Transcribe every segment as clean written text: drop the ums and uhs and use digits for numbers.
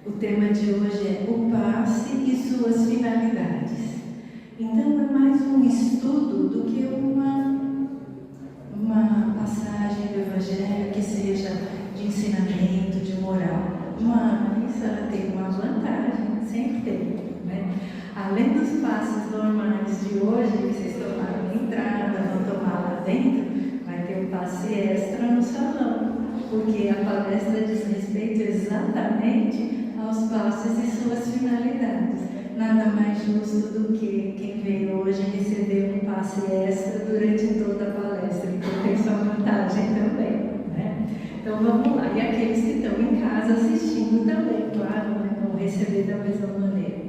O tema de hoje é o passe e suas finalidades. Então é mais um estudo do que uma passagem do Evangelho que seja de ensinamento, de moral. Mas ela tem uma vantagem, sempre tem, né? Além dos passes normais de hoje, que vocês tomaram na entrada, vão tomar lá dentro, vai ter um passe extra no salão, porque a palestra diz respeito exatamente aos passes e suas finalidades. Nada mais justo do que quem veio hoje receber um passe extra durante toda a palestra, então tem sua vantagem também, né? Então vamos lá, e aqueles que estão em casa assistindo também, claro, né? Vão receber da mesma maneira.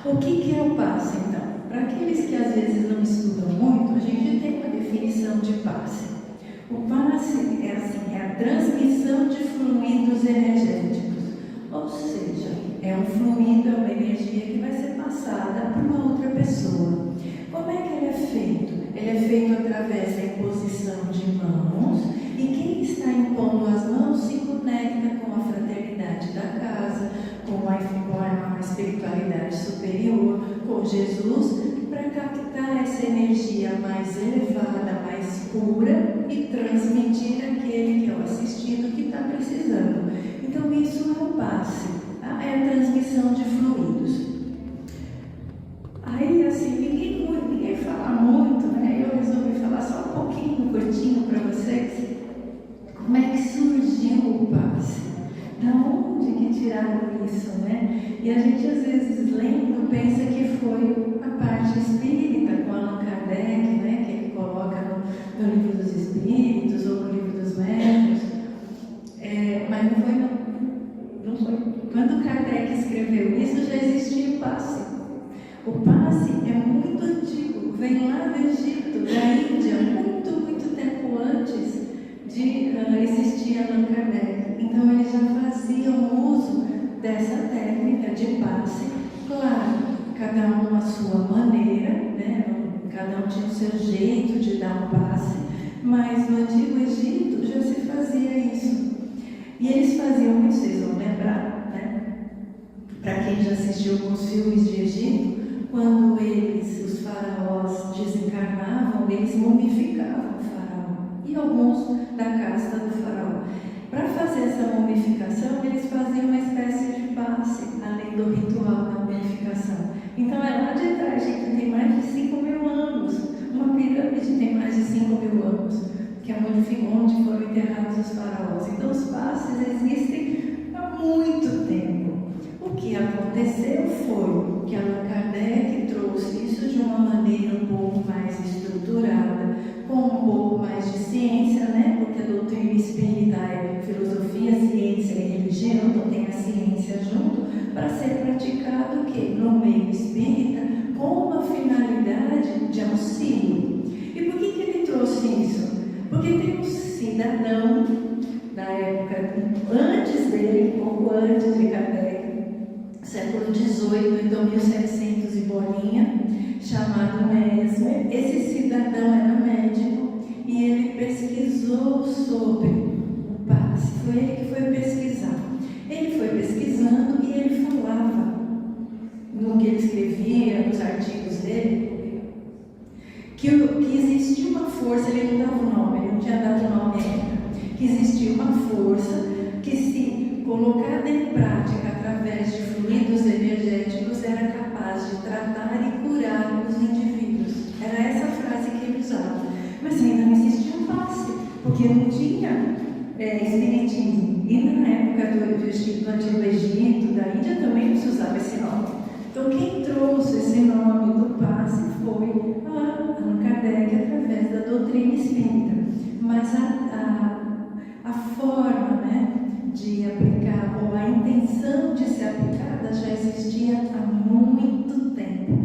O que é o passe, então? Para aqueles que às vezes não estudam muito, a gente tem uma definição de passe. O passe é a transmissão de fluidos energéticos, ou seja, é um fluido, é uma energia que vai ser passada para uma outra pessoa. Como é que ele é feito? Ele é feito através da imposição de mãos, e quem está impondo as mãos se conecta com a fraternidade da casa, com a espiritualidade superior, com Jesus, para captar essa energia mais elevada, mais pura e transmitir àquele que é o assistido que está precisando. Então isso é o passe, tá? É a transmissão de fluidos. Aí assim, ninguém fala muito, né? Eu resolvi falar só um pouquinho, curtinho para vocês. Como é que surgiu o passe? Da onde que tiraram isso, né? E a gente às vezes lendo pensa que foi a parte espírita com Allan Kardec, né? Que ele coloca no livro dos Espíritos ou no livro dos Médiuns. Mas não foi. Quando Kardec escreveu isso, já existia o passe. O passe é muito antigo, vem lá do Egito, da Índia, muito tempo antes de existir Allan Kardec. Então eles já faziam uso dessa técnica de passe. Claro, cada um à sua maneira, né? Cada um tinha o seu jeito de dar um passe, mas no Antigo Egito já se fazia isso. E eles faziam isso, vocês vão lembrar, né? Para quem já assistiu alguns filmes de Egito, quando os faraós desencarnavam, eles mumificavam o faraó e alguns da casta do faraó. Para fazer essa mumificação, eles faziam uma espécie de passe, além do ritual da mumificação. Então é lá de trás, gente, tem mais de 5.000 anos. Uma pirâmide tem mais de 5.000 anos, que é onde foram enterrados os faraós. Então os passes existem há muito tempo. O que aconteceu foi que Allan Kardec trouxe isso de uma maneira um pouco mais estruturada, com um pouco mais de ciência, né? Porque a doutrina espírita é filosofia, ciência e religião, então tem a ciência junto, para ser praticado o quê? No meio espírita, com uma finalidade de auxílio. E por que ele trouxe isso? Porque tem um cidadão da época antes dele, pouco antes de Kardec, século XVIII, então 1700 e bolinha, chamado Mesmer. Esse cidadão era médico e ele pesquisou sobre o passe. Foi ele que foi pesquisar. Ele foi pesquisando e ele falava, no que ele escrevia, nos artigos dele, que existia uma força, ele não dava o nome, ele não tinha dado o nome ainda, que existia uma força que, se colocada em prática através de fluidos energéticos, era capaz de tratar e curar os indivíduos. Era essa frase que ele usava. Mas ainda não existia um passe, porque não tinha espiritismo. E na época do Antigo Egito, da Índia, também não se usava esse nome. Então quem trouxe esse nome do passe foi Allan Kardec através da doutrina espírita. Mas a forma, né, de aplicar, ou a intenção de ser aplicada já existia há muito tempo.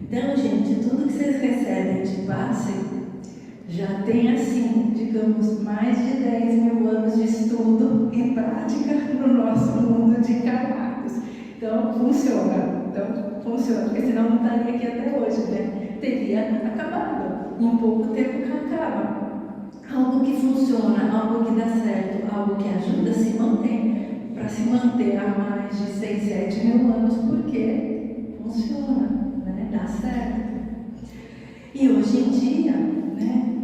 Então, gente, tudo que vocês recebem de passe já tem, assim, digamos, mais de 10.000 anos de estudo e prática no nosso mundo de encarnados. Então, funciona, porque senão não estaria aqui até hoje, né? Teria acabado. Em pouco tempo acaba. Algo que funciona, algo que dá certo, algo que ajuda, se mantém. para se manter há mais de 6, 7 mil anos, porque funciona, né? Dá certo. E hoje em dia,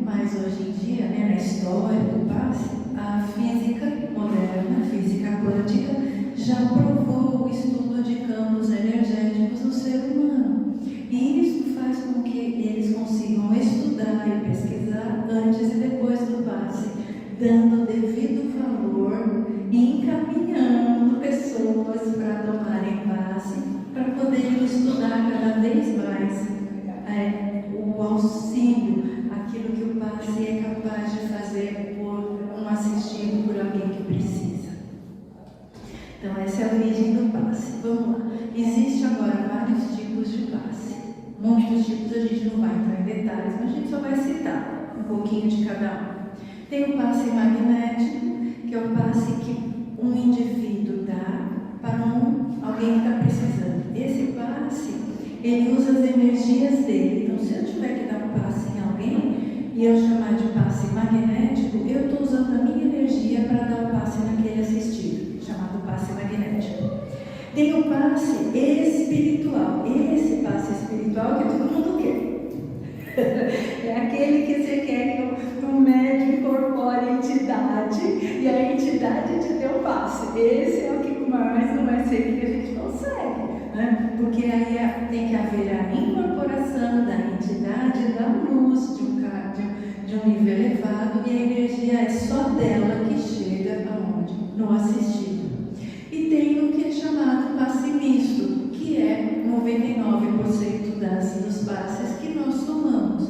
mas hoje em dia, na história do passe, a física moderna, a física quântica, já provou o estudo de campos energéticos no ser humano. E isso faz com que eles consigam estudar e pesquisar antes e depois do passe, dando devido valor e encaminhando pessoas para tomarem passe, para poderem estudar cada vez mais o auxílio, aquilo que o passe é capaz de fazer por um assistido, por alguém que precisa. Então essa é a origem do passe. Vamos lá. Existe agora vários tipos de passe. Muitos tipos a gente não vai entrar em detalhes, mas a gente só vai citar um pouquinho de cada um. Tem o passe magnético, que é o passe que um indivíduo dá para alguém que está precisando. Esse passe, ele usa as energias dele. Então, se eu tiver que dar um passe em alguém e eu chamar de passe magnético, eu estou usando a minha energia para dar o passe naquele assistido, chamado passe magnético. Tem o passe espiritual. Esse passe espiritual que todo mundo quer. É aquele que você quer que o médium incorpore a entidade e a entidade te dê o passe. Esse é o que mais não vai ser que a gente consegue, né? Porque aí tem que haver a incorporação da entidade da luz de um nível elevado, e a energia é só dela que chega aonde? No assistido. E tem o que é chamado passe misto, que é 99% dos passes que nós tomamos.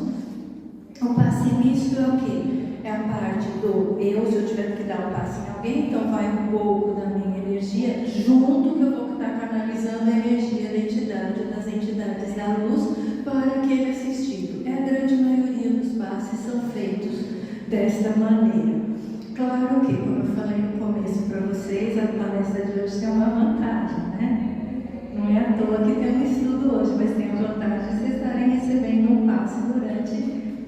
O passe misto é o quê? É a parte do eu, se eu tiver que dar o passe em alguém, então vai um pouco da minha energia, junto que eu vou estar canalizando a energia da entidade, das entidades da luz, para aquele assistido. A grande maioria dos passes são feitos desta maneira. Claro que, como eu falei no começo para vocês, a palestra de hoje tem uma vantagem, né? Não é à toa que tem um estudo hoje, mas tem a vantagem de vocês estarem recebendo um passe durante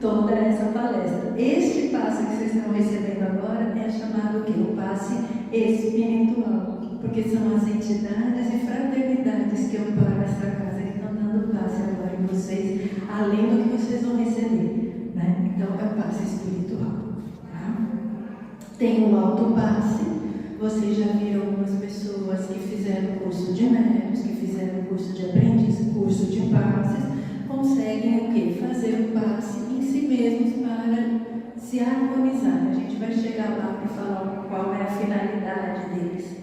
toda essa palestra. Este passe que vocês estão recebendo agora é chamado o quê? O passe espiritual, porque são as entidades e fraternidades que amparam essa casa que estão dando passe agora em vocês, além do que vocês vão receber, né? Então é o passe espiritual. Tem o autopasse. Vocês já viram algumas pessoas que fizeram curso de médios, que fizeram curso de aprendiz, curso de passes, conseguem o quê? Fazer o passe em si mesmos para se harmonizar. A gente vai chegar lá para falar qual é a finalidade deles.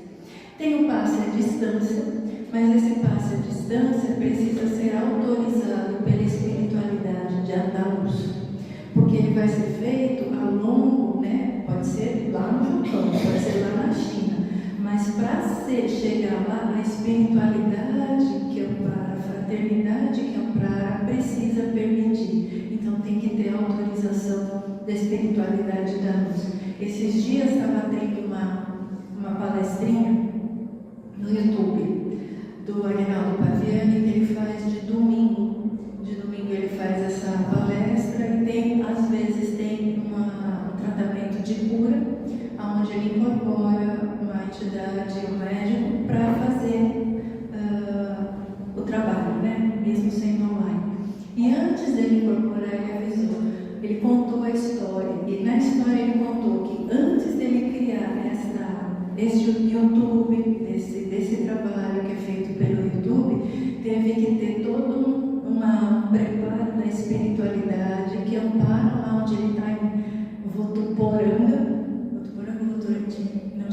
Tem o passe à distância, mas esse passe à distância precisa ser autorizado pela espiritualidade da luz, porque ele vai ser feito a longo, pode ser lá no Japão, pode ser lá na China, mas para chegar lá, a espiritualidade que ampara, a fraternidade que ampara, precisa permitir. Então tem que ter autorização da espiritualidade da luz. Esses dias estava tendo uma palestrinha no YouTube do Aguinaldo Paviani, que ele faz de domingo. De domingo ele faz essa palestra e às vezes tem um tratamento de cura, onde ele incorpora uma entidade, um médium, para fazer o trabalho, mesmo sendo online. E antes dele incorporar, ele avisou, ele contou a história, e na história ele contou que antes dele criar esse YouTube, desse trabalho que é feito pelo YouTube, teve que ter todo um preparo da espiritualidade que ampara lá onde ele está em Votuporanga,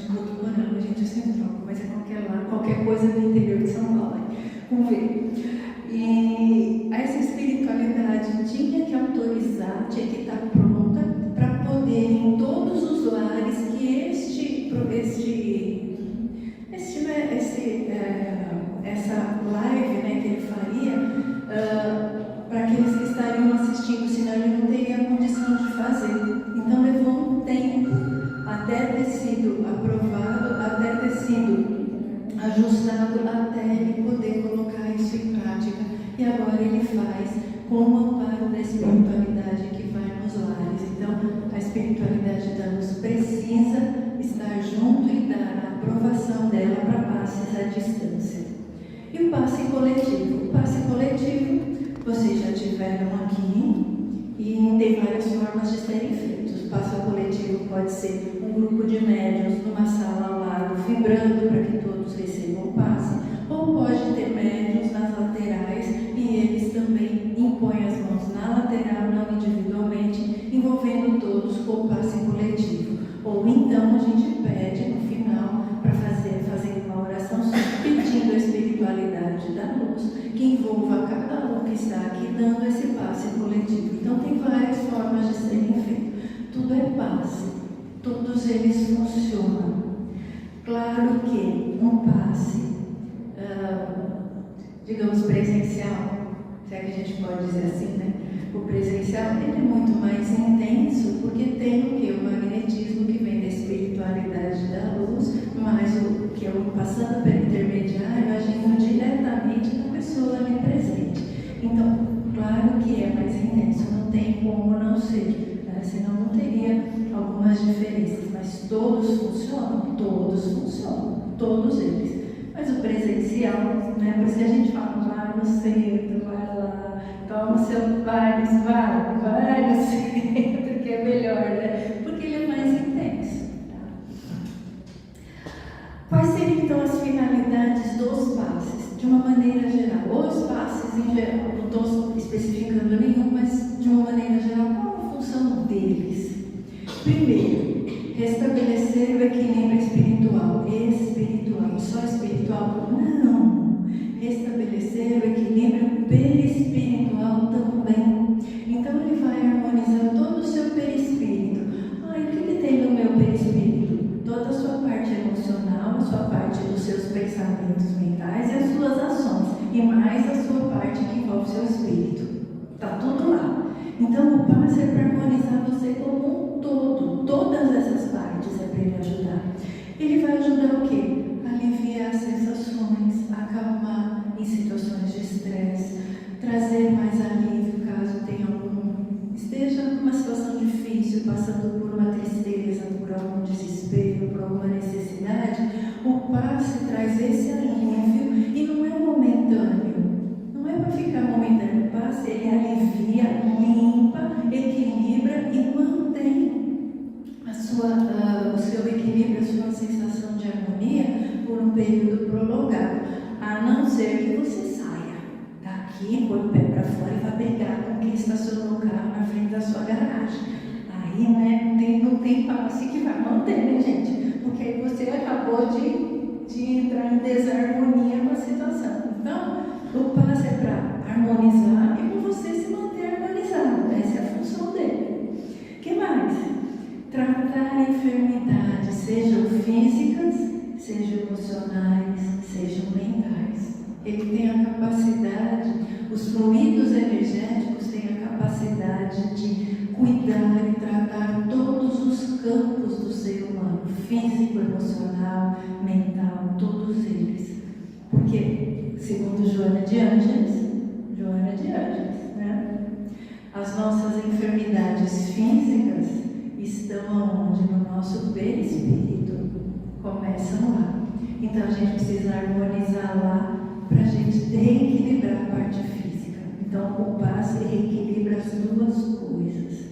Votuporanga, gente, eu sempre troco, mas é qualquer coisa do interior de São Paulo, com V. E essa espiritualidade tinha que autorizar, tinha que estar pronta para poder, em todos os lares, que essa live que ele faria, para aqueles que estariam assistindo, senão ele não teria condição de fazer. Então levou um tempo até ter sido aprovado, até ter sido ajustado, até ele poder colocar isso em prática. E agora ele faz com o amparo da espiritualidade que vai nos lares. Então a espiritualidade da luz precisa estar junto e dar a aprovação conversão dela para passes à distância. E o passe coletivo? O passe coletivo, vocês já tiveram aqui e tem várias formas de serem feitos. O passe coletivo pode ser um grupo de médiuns numa sala ao lado, vibrando para que todos recebam o passe, ou pode ter médiuns nas laterais e eles também impõem as mãos na lateral, não individualmente, envolvendo todos com o passe coletivo. Ou então a gente pede no final para fazer uma oração pedindo a espiritualidade da luz que envolva cada um que está aqui dando esse passe coletivo. Então tem várias formas de serem feitos. Tudo é passe, todos eles funcionam. Claro que um passe, digamos presencial, se é que a gente pode dizer assim, né? O presencial ele é muito mais intenso porque tem o que? O magnetismo que vem da espiritualidade da luz, mas o que é o passando pelo intermediário, agindo diretamente na pessoa ali presente. Então, claro que é mais intenso, não tem como não ser, né? Senão não teria algumas diferenças, mas todos funcionam, todos eles. Mas o presencial, né? Por isso que a gente fala, vai no centro, vai lá, toma o seu vai no centro, que é melhor, né? Porque ele é mais intenso. Tá? Quais seriam então as finalidades dos passes? De uma maneira geral, ou os passes em geral, não estou especificando nenhum, mas de uma maneira geral, qual a função deles? Primeiro, restabelecer o equilíbrio espiritual, só espiritual? Não. Restabelecer o equilíbrio perispiritual também. Então ele vai harmonizar todo o seu perispírito. E o que tem no meu perispírito? Toda a sua parte emocional, a sua parte dos seus pensamentos mentais e as suas ações. E mais a sua parte que envolve o seu espírito. Está tudo lá. Então o passe é para harmonizar você como um todo. Todas essas partes é para ele ajudar. Ele vai ajudar o quê? Aliviar as sensações, acalmar em situações de estresse, trazer mais alívio caso tenha esteja numa situação difícil, passando por uma tristeza, por algum desespero, por alguma necessidade. O passe traz esse alívio e não é momentâneo, não é para ficar momentâneo. O passe ele alivia, limpa, equilibra e mantém o seu equilíbrio, a sua sensação de harmonia por um período prolongado, a não ser que você saia daqui, põe o pé para fora e vai brigar com quem estacionou o carro na frente da sua garagem. Aí, né, não tem passe que vai manter, né, gente? Porque aí você acabou de entrar em desarmonia com a situação. Então, o passe é para harmonizar e para você se manter harmonizado. Essa é a função dele. O que mais? Tratar enfermidades, sejam físicas, sejam emocionais, sejam mentais. Ele tem a capacidade, os fluidos energéticos têm a capacidade de cuidar e tratar todos os campos do ser humano, físico, emocional, mental, todos eles. Porque, segundo Joana de Ângeles, né? As nossas enfermidades físicas estão onde? No nosso perispírito. Começam lá. Então a gente precisa harmonizar lá para a gente reequilibrar a parte física. Então o passe reequilibra as duas coisas.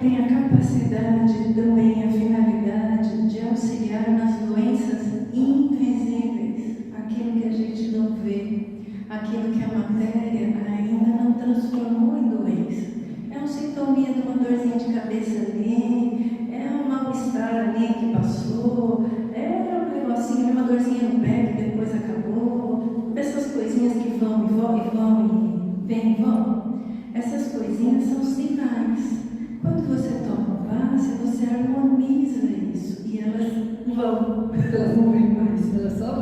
Tem a capacidade, também a finalidade de auxiliar nas doenças invisíveis, aquilo que a gente não vê, aquilo que a matéria ainda não transformou em doença. É um sintominha de uma dorzinha de cabeça ali, é um mal-estar ali que passou, é um negocinho, uma dorzinha no pé que depois acabou, essas coisinhas que vão e vão e vão e vêm e vão, essas coisinhas são sinais. Quando você toma um passe, você harmoniza isso e elas não vêm mais, elas só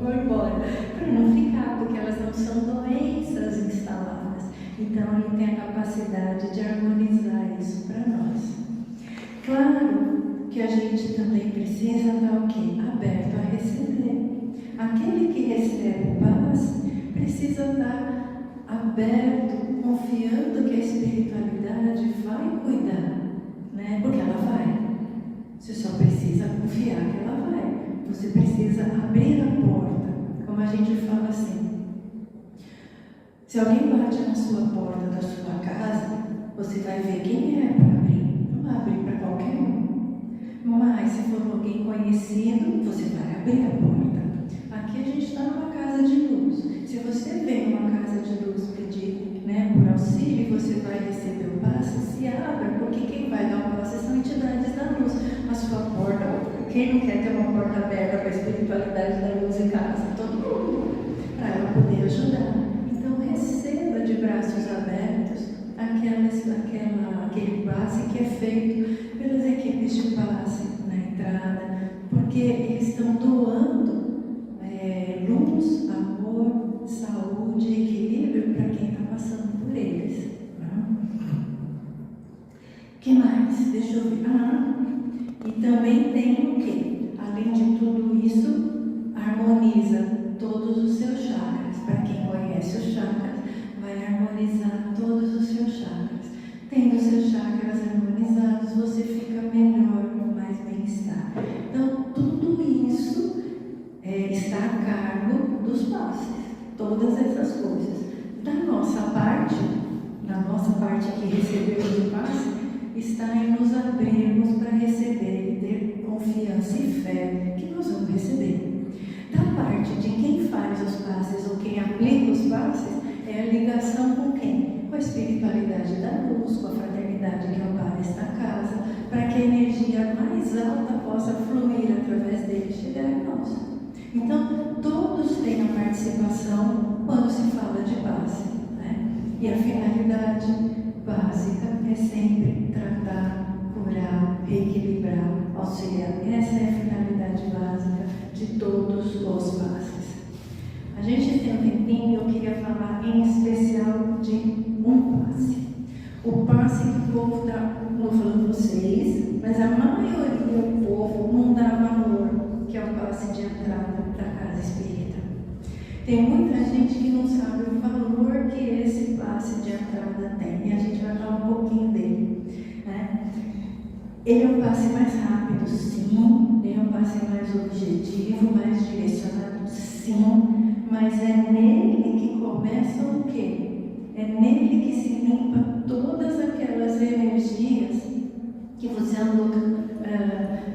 vão embora, para não ficar, porque elas não são doenças instaladas. Então ele tem a capacidade de harmonizar isso para nós. Claro que a gente também precisa estar o quê? Aberto a receber. Aquele que recebe o passe precisa estar aberto, confiando que a espiritualidade vai cuidar, né? Porque ela vai. Você só precisa confiar. precisa abrir a porta, como a gente fala assim. Se alguém bate na sua porta da sua casa, você vai ver quem é para abrir. Não vai abrir para qualquer um. Mas se for alguém conhecido, você vai abrir a porta. Aqui a gente está numa casa de luz. Se você vem numa casa de luz pedir, por auxílio, você vai receber o passe, se abra, porque quem vai dar o passe são entidades da luz. A sua porta, quem não quer ter uma porta aberta para a espiritualidade da luz em casa? Todo mundo, para ela poder ajudar. Então receba de braços abertos aquele passe que é feito pelas equipes de passe na entrada, porque eles estão doando luz, amor, saúde e equilíbrio para quem está passando por eles. O que mais? Deixa eu ver. E também tem o quê? Além de tudo isso, harmoniza todos os seus chakras. Para quem conhece os chakras, vai harmonizar todos os seus chakras. Tendo os seus chakras harmonizados, você fica melhor, com mais bem-estar. Então, tudo isso está a cargo dos passes. Todas essas coisas. Da nossa parte que recebemos o passe, está em nos abrirmos para receber e ter confiança e fé que nós vamos receber. Da parte de quem faz os passes ou quem aplica os passes, é a ligação com quem? Com a espiritualidade da luz, com a fraternidade que ampara esta casa, para que a energia mais alta possa fluir através dele e chegar em nós. Então, todos têm a participação quando se fala de passe, E a finalidade básica é sempre tratar, curar, reequilibrar, auxiliar. Essa é a finalidade básica de todos os passes. A gente tem um tempinho e eu queria falar em especial de um passe. O passe que o povo dá, não falando vocês, mas a maioria do povo não dá valor, que é o passe de entrada para a casa espírita. Tem muita gente que não sabe o valor que esse passe de entrada tem, e a gente vai falar um pouquinho dele. Ele é um passe mais rápido, sim, ele é um passe mais objetivo, mais direcionado, sim, mas é nele que começa o quê? É nele que se limpa todas aquelas energias que você andou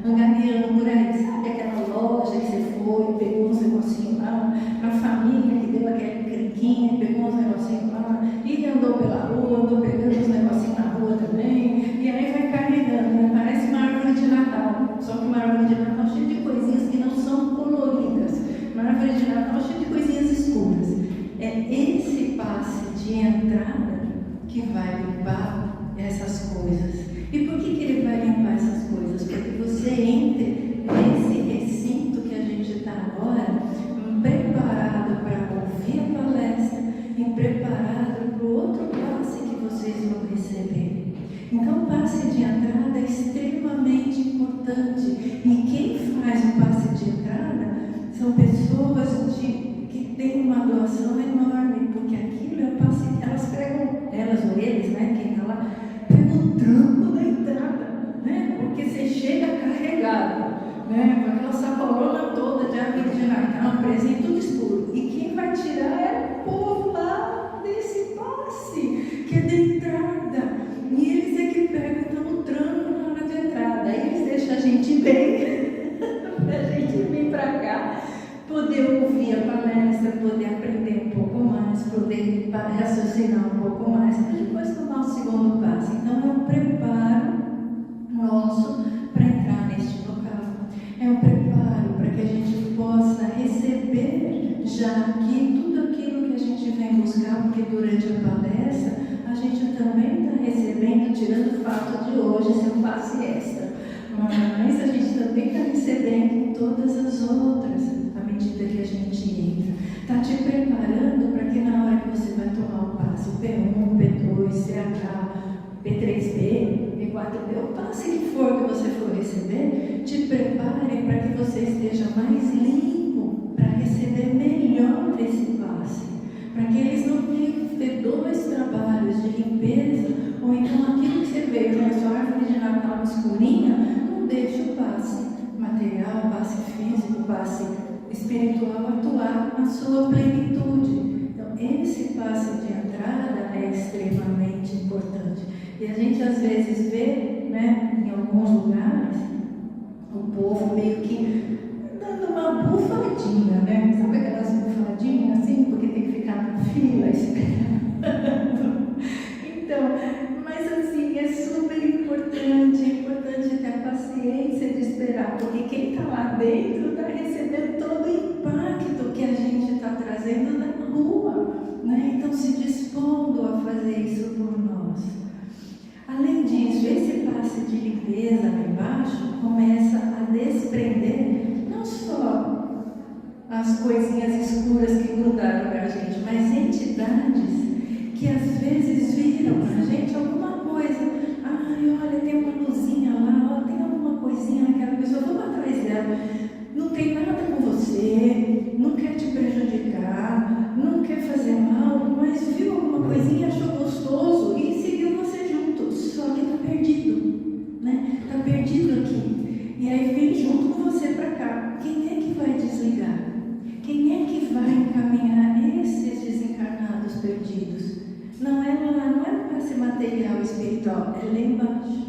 angariando por aí, sabe? Aquela loja que você foi, pegou uns negocinhos lá, uma família que deu aquela criquinha, pegou uns negocinhos lá, e andou pela rua, andou pegando uns negocinhos na rua também, e aí vai carregando, Parece uma árvore de Natal, só que uma árvore de Natal cheia de coisinhas que não são coloridas, uma árvore de Natal cheia de coisinhas escuras. É esse passe de entrada que vai limpar essas coisas. E por que ele vai limpar essas coisas? Porque você entre nesse recinto que a gente está agora, preparado para ouvir a palestra e preparado para o outro passe que vocês vão receber. Então, o passe de entrada é extremamente importante. E quem faz o passe de entrada são pessoas que têm uma doação enorme, porque aquilo é o passe, elas pegam, elas ou eles, quem está lá, pega o tranco da entrada, porque você chega carregado, com aquela sacolona toda de árvore de Natal, presente tudo escuro. E quem vai tirar é o povo lá desse passe, que é da entrada. E eles é que pegam então o tranco na hora de entrada. Aí eles deixam a gente bem, para a gente vir para cá, poder ouvir a palestra, poder aprender um pouco mais, poder raciocinar um pouco mais, para depois tomar o segundo passo. Então, é um preparo nosso para entrar neste local. É um preparo para que a gente possa receber já aqui tudo aquilo que a gente vem buscar, porque durante a palestra a gente também está recebendo, tirando o fato de hoje ser um passe extra, mas a gente também está recebendo todas as outras, à medida que a gente entra. Está te preparando para que na hora que você vai tomar o passe, P1, P2, CH, P3B, P4B, o passe que for que você for receber, te prepare para que você esteja mais limpo, para receber melhor esse passe, para que eles não tenham que ter dois trabalhos de limpeza, ou então aquilo que você veio na sua árvore de Natal escurinha, não deixe o passe material, o passe físico, o passe espiritual atuar na sua plenitude. Então, esse passe de entrada é extremamente importante. E a gente às vezes vê, né, em alguns lugares, o povo meio que dando uma bufadinha, né? Sabe aquelas bufadinhas assim, porque tem que ficar na fila esperando. Então, mas assim, é super importante ter a paciência de esperar, porque quem está lá dentro está recebendo todo o impacto que a gente está trazendo na rua, né? Então, se dispondo a fazer isso por nós. Além disso, esse passe de limpeza lá embaixo começa a desprender não só as coisinhas escuras que grudaram para a gente, mas entidades que às vezes viram para a gente alguma coisa. Ai, olha, tem uma luzinha lá, ó, tem alguma coisinha naquela pessoa, vamos atrás dela. Não tem nada com você, não quer te prejudicar, não quer fazer mal, mas viu alguma coisinha, achou gostoso e seguiu você junto, só que está perdido, né? Está perdido aqui. E aí vem junto com você para cá. Quem é que vai desligar? Quem é que vai encaminhar esses desencarnados perdidos? Não é no passe material espiritual, é lá embaixo.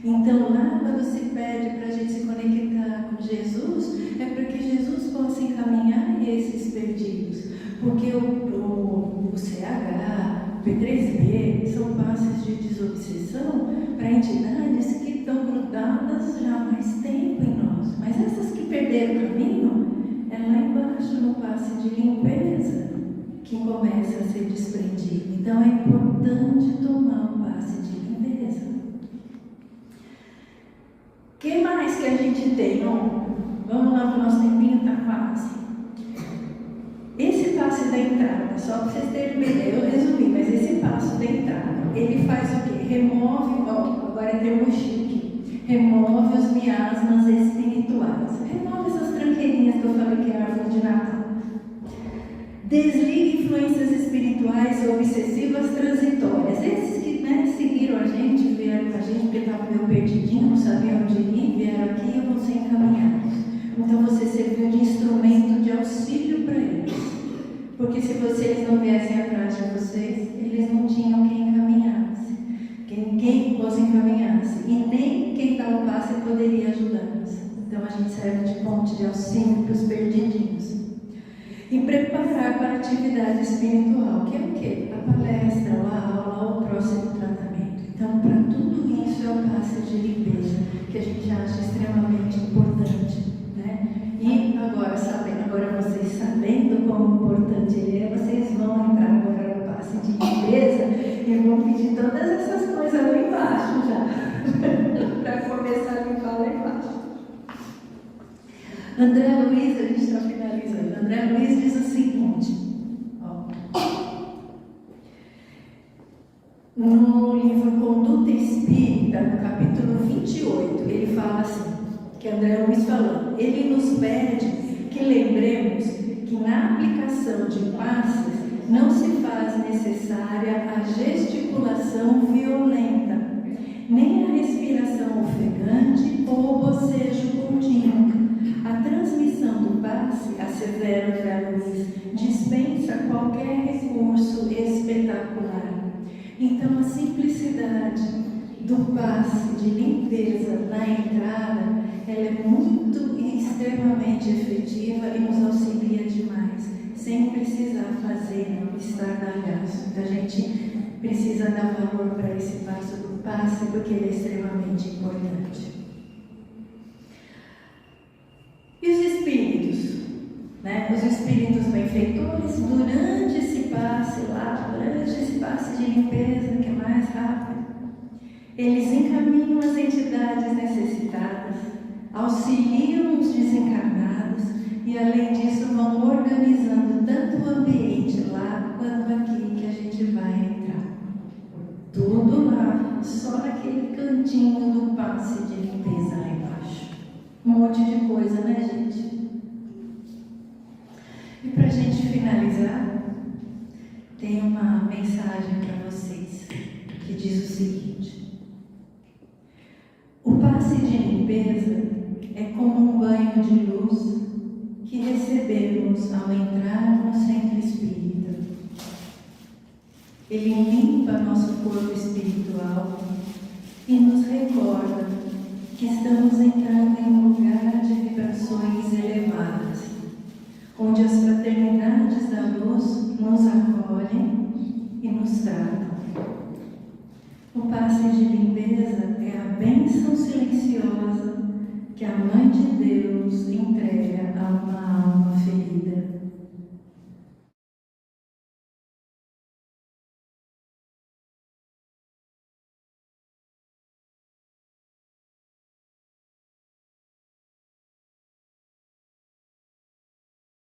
Então, lá quando se pede para a gente se conectar com Jesus, é para que Jesus possa encaminhar esses perdidos. Porque o CH, o P3B, são passes de desobsessão para entidades que estão grudadas já há mais tempo em nós. Mas essas que perderam o caminho, é lá embaixo no passe de limpeza que começa a ser desprendido. Então é importante tomar o passe de limpeza. O que mais que a gente tem? Vamos lá para o nosso tempinho, está quase. Esse passe da entrada, só para vocês terem uma ideia, eu resumi, mas esse passo da entrada, ele faz o quê? Remove, agora é termo chique, remove os miasmas espirituais. Remove essas tranqueirinhas que eu falei que é a árvore de Natal. Desliga influências espirituais obsessivas transitórias. Esses que, né, seguiram a gente, vieram com a gente porque estavam meio perdidinhos, não sabiam onde ir, vieram aqui e vão ser encaminhados. Então você serviu de instrumento de auxílio para eles. Porque se eles não viessem atrás de vocês, eles não tinham quem encaminhasse. Quem os encaminhasse. E nem quem dá o passe poderia ajudá-los. Então a gente serve de ponte de auxílio para os perdidinhos. E preparar para a atividade espiritual, que é o quê? A palestra, a aula, o próximo tratamento. Então, para tudo isso é o passe de limpeza, que a gente acha extremamente importante, né? E agora vocês sabendo como importante ele é, vocês vão entrar agora no passe de limpeza e vão pedir todas essas coisas lá embaixo já, para começar a limpar lá embaixo. André Luiz, a gente está finalizando. André Luiz diz o seguinte, no livro Conduta Espírita, no capítulo 28, ele fala assim, que André Luiz falou, ele nos pede que lembremos que na aplicação de passes não se faz necessária a gesticulação violenta, nem a respiração ofegante ou o bocejo contínuo. A transmissão do passe, assevera André Luiz, dispensa qualquer recurso espetacular. Então, a simplicidade do passe de limpeza na entrada, ela é muito e extremamente efetiva e nos auxilia demais, sem precisar fazer estardalhaço. Então, a gente precisa dar valor para esse passo do passe, porque ele é extremamente importante. E os espíritos, né? Os espíritos benfeitores, durante esse passe lá, durante esse passe de limpeza, que é mais rápido, eles encaminham as entidades necessitadas, auxiliam os desencarnados e, além disso, vão organizando tanto o ambiente lá quanto aqui que a gente vai entrar. Tudo lá, só naquele cantinho do passe de limpeza lá embaixo. Um monte de coisa, né, gente? E para a gente finalizar, tem uma mensagem para vocês que diz o seguinte: o passe de limpeza é como um banho de luz que recebemos ao entrar no centro espírita. Ele limpa nosso corpo espiritual e nos recorda que estamos entrando em um lugar de vibrações elevadas, onde as fraternidades da luz nos acolhem e nos tratam. O passe de limpeza é a bênção silenciosa que a Mãe de Deus entrega ao